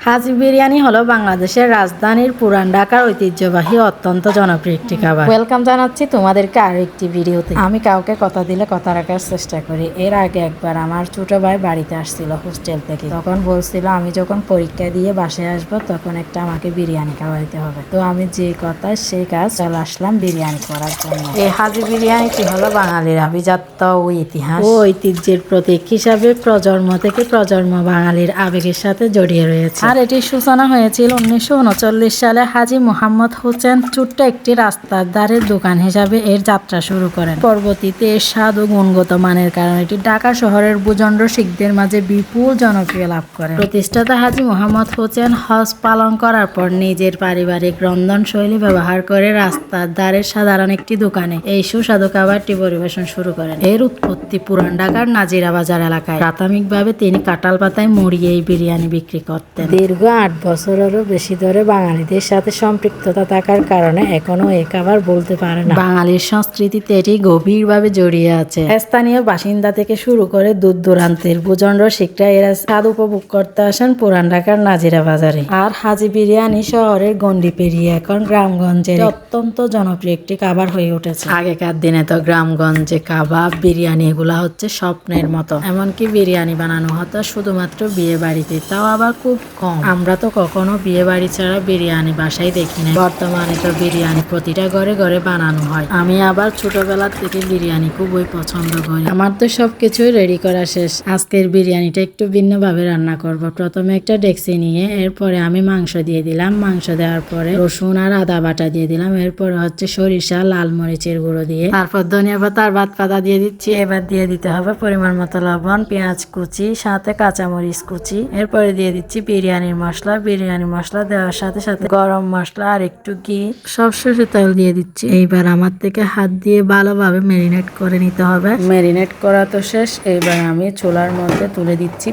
হাজি বিরিয়ানি হলো বাংলাদেশের রাজধানীর পুরান ঢাকার ঐতিহ্যবাহী অত্যন্ত জনপ্রিয় একটি খাবার। ওয়েলকাম জানাচ্ছি তোমাদেরকে আরো একটি ভিডিওতে। আমি কাউকে কথা দিলে কথা রাখার চেষ্টা করি। এর আগে একবার আমার ছোট ভাই বাড়িতে আসছিল হোস্টেল থেকে। তখন বলছিল আমি যখন পরীক্ষা দিয়ে বাসায় আসবো তখন একটা আমাকে বিরিয়ানি খাওয়াইতে হবে। তো আমি যে কথা সেই কাজ চলে আসলাম বিরিয়ানি করার জন্য। এই হাজি বিরিয়ানিটি হলো বাঙালির আভিজাত্য ও ইতিহাস ও ঐতিহ্যের প্রতীক হিসাবে প্রজন্ম থেকে প্রজন্ম বাঙালির আবেগের সাথে জড়িয়ে রয়েছে। আর এটির সূচনা হয়েছিল 1939 সালে। হাজী মোহাম্মদ হোসেন ছোট্ট একটি রাস্তার ধারের দোকান হিসাবে এর যাত্রা শুরু করেন। পরবর্তীতে এর স্বাদ ও গুণগত মানের কারণে এটি ঢাকা শহরের ভূচন্দ্র শিখদের মাঝে বিপুল জনপ্রিয় লাভ করে। প্রতিষ্ঠাতা হাজী মোহাম্মদ হোসেন হজ পালন করার পর নিজের পারিবারিক রন্ধনশৈলী ব্যবহার করে রাস্তার ধারের সাধারণ একটি দোকানে এই সুস্বাদু খাবারটি পরিবেশন শুরু করেন। এর উৎপত্তি পুরান ঢাকার নাজিরা বাজার এলাকায়। প্রাথমিকভাবে তিনি কাঁঠাল পাতায় মুড়িয়ে এই বিরিয়ানি বিক্রি করতেন। দীর্ঘ 8 বছরেরও বেশি ধরে বাঙালিদের সাথে সম্পৃক্ততা থাকার কারণে এখনো এই খাবার বলতে পারে না। বাঙালির সংস্কৃতিতে এটি গভীরভাবে জড়িয়ে আছে। স্থানীয় বাসিন্দা থেকে শুরু করে দূর দূরান্তের ভূচন্দ্র শিখরা এরা স্বাদ উপভোগ করতে আসেন পুরান ঢাকার নাজিরা বাজারে। আর হাজি বিরিয়ানি শহরের গণ্ডি পেরিয়ে এখন গ্রামগঞ্জের অত্যন্ত জনপ্রিয় একটি খাবার হয়ে উঠেছে। আগেকার দিনে তো গ্রামগঞ্জে কাবাব বিরিয়ানি এগুলা হচ্ছে স্বপ্নের মতো। এমনকি বিরিয়ানি বানানো হতো শুধুমাত্র বিয়ে বাড়িতে, তাও আবার খুব কম। আমরা তো কখনো বিয়ে বাড়ি ছাড়া বিরিয়ানি বাসায় দেখি না। বর্তমানে তো বিরিয়ানি প্রতিটা ঘরে ঘরে বানানো হয়। আমি আবার ছোটবেলা থেকে বিরিয়ানি খুবই পছন্দ করি। আমার তো সবকিছুই রেডি করা শেষ। আজকের বিরিয়ানিটা একটু ভিন্নভাবে রান্না করব। প্রথমে একটা ডেকচি নিয়ে এরপরে আমি মাংস দিয়ে দিলাম। মাংস দেওয়ার পরে রসুন আর আদা বাটা দিয়ে দিলাম। এরপরে হচ্ছে সরিষা লাল মরিচের গুঁড়ো দিয়ে, তারপর ধনিয়া পাতা আর বাদ পাতা দিয়ে দিচ্ছি। এবার দিয়ে দিতে হবে পরিমাণ মতো লবণ, পেঁয়াজ কুচি, সাথে কাঁচামরিচ কুচি। এরপরে দিয়ে দিচ্ছি বিরিয়ানির মশলা। বিরিয়ানি মশলা দেওয়ার সাথে সাথে গরম মশলা আর একটু ঘি, সরষের তেল দিয়ে দিচ্ছি। এইবার আমার থেকে হাত দিয়ে ভালোভাবে ম্যারিনেট করে নিতে হবে। ম্যারিনেট করা তো শেষ। এইবার আমি চুলার মধ্যে তুলে দিচ্ছি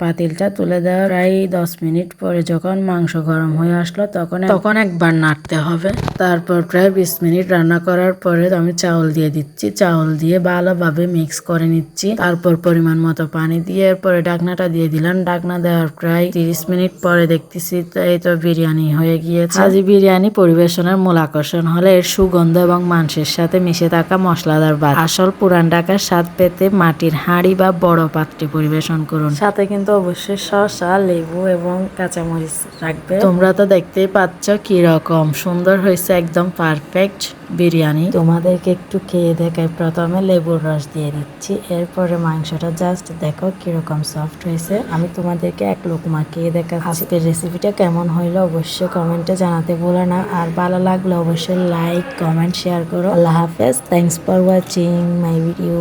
পাতিলটা তুলে দেওয়ার প্রায় 10 মিনিট পরে যখন মাংস গরম হয়ে আসলো তখন একবার নাড়তে হবে। তারপর প্রায় 20 মিনিট রান্না করার পরে আমি চাউল দিয়ে দিচ্ছি। চাউল দিয়ে ভালোভাবে মিক্স করে নিচ্ছি। তারপর পরিমাণ মতো পানি দিয়ে এরপরে ঢাকনাটা দিয়ে দিলাম। ঢাকনা দেওয়ার প্রায় 30 মিনিট পরে দেখতেছি এই তো বিরিয়ানি হয়ে গিয়েছে। হাজি বিরিয়ানি পরিবেশনের মূল আকর্ষণ হলো এর সুগন্ধ এবং মাংসের সাথে মিশে থাকা মশলাদার ভাত। আসল পুরান ঢাকার স্বাদ পেতে মাটির হাঁড়ি বা বড় পাত্রে পরিবেশন করুন। সাথে কিন্তু অবশ্যই শসা, লেবু এবং কাঁচামরিচ রাখবে। তোমরা তো দেখতেই পাচ্ছ কি রকম সুন্দর হয়েছে, একদম পারফেক্ট বিরিয়ানি। তোমাদেরকে একটু খেয়ে দেখাই। প্রথমে লেবুর রস দিয়ে দিচ্ছি, এরপরে মাংসটা জাস্ট দেখো কিরকম সফট হয়েছে। আমি তোমাদেরকে এক লোকমা খেয়ে দেখাচ্ছি। আজকের রেসিপিটা কেমন হইলো অবশ্যই কমেন্টে জানাতে ভুলো না। আর ভালো লাগলে অবশ্যই লাইক, কমেন্ট, শেয়ার করো। আল্লাহ হাফেজ। Thanks for watching my video.